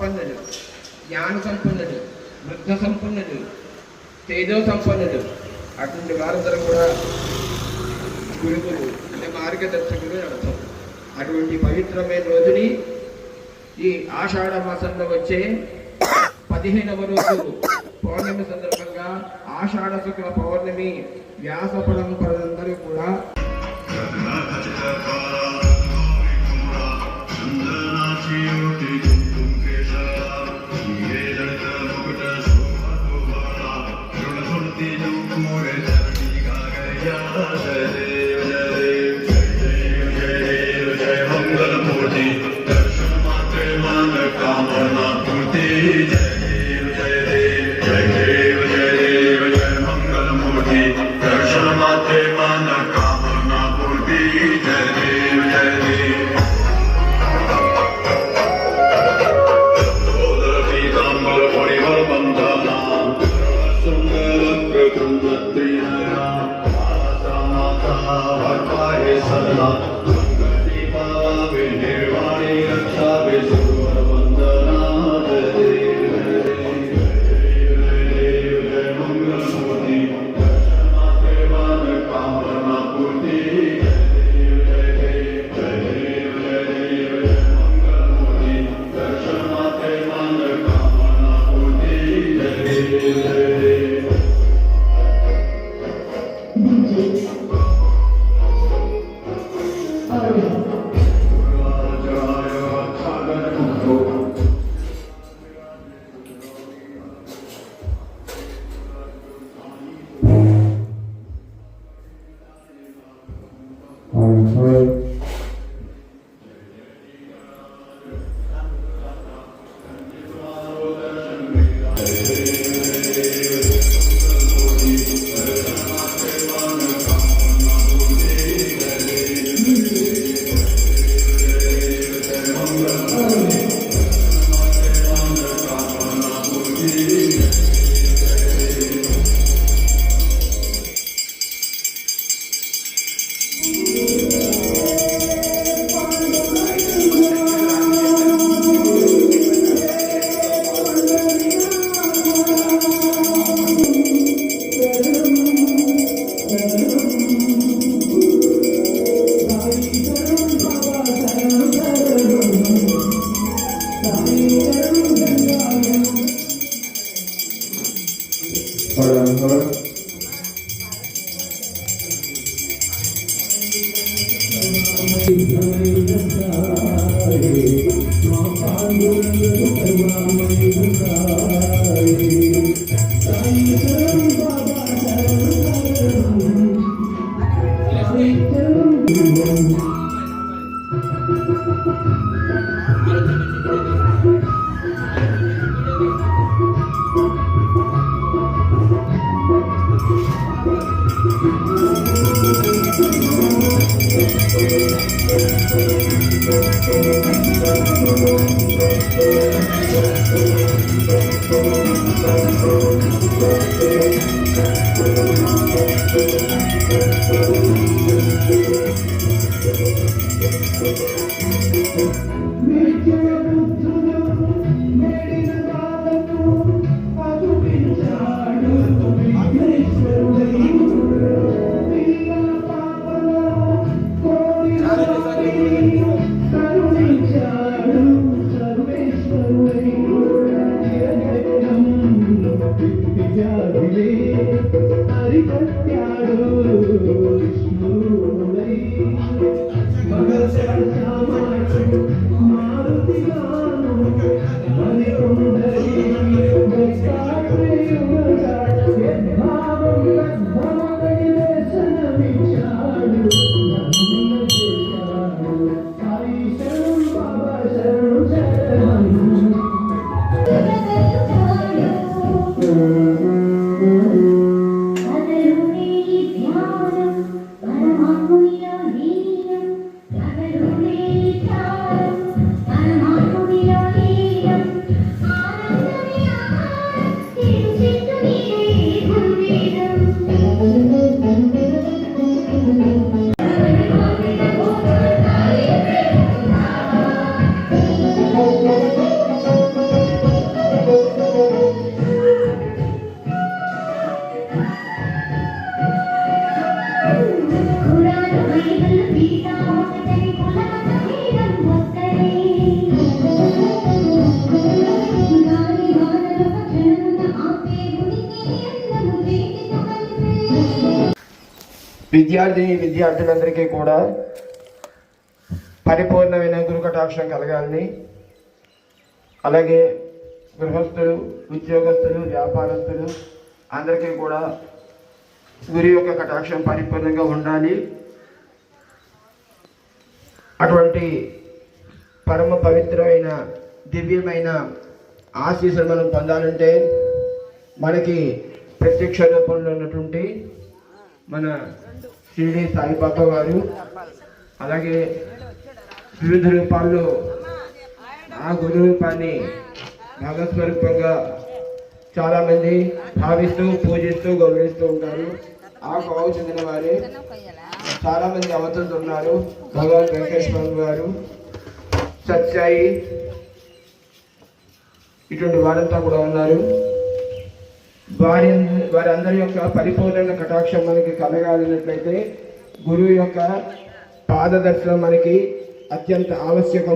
సంపన్నుడు, జ్ఞాన సంపన్నుడు, వృద్ధ సంపన్నుడు, తేజో సంపన్నుడు. అటువంటి వారందరూ కూడా గురువులు అంటే మార్గదర్శకులు అర్థం. అటువంటి పవిత్రమైన రోజుని ఈ ఆషాఢ మాసంలో వచ్చే 15వ రోజు పౌర్ణమి సందర్భంగా ఆషాఢ శుక్ల పౌర్ణమి వ్యాస పరంపరందరూ కూడా Yeah. విద్యార్థులందరికీ కూడా పరిపూర్ణమైన గురు కటాక్షం కలగాలని, అలాగే గృహస్థులు, ఉద్యోగస్తులు, వ్యాపారస్తులు అందరికీ కూడా గురు యొక్క కటాక్షం పరిపూర్ణంగా ఉండాలి. అటువంటి పరమ పవిత్రమైన దివ్యమైన ఆశీస్సులు మనం పొందాలంటే మనకి ప్రత్యక్ష రూపంలో ఉన్నటువంటి మన షిరిడి సాయిబాబా వారు, అలాగే వివిధ రూపాల్లో ఆ గురు రూపాన్ని భాగస్వరూపంగా చాలామంది భావిస్తూ పూజిస్తూ గౌరవిస్తూ ఉంటారు. ఆ కోవ చెందిన వారే చాలామంది అవతరులు ఉన్నారు. భగవాన్ వెంకటేశ్వర గారు, సత్యాయి, ఇటువంటి వారంతా కూడా ఉన్నారు. వారందరి యొక్క పరిపూర్ణ కటాక్షం మనకి కలగాలినట్లయితే గురువు యొక్క పాదదర్శనం మనకి అత్యంత ఆవశ్యకం.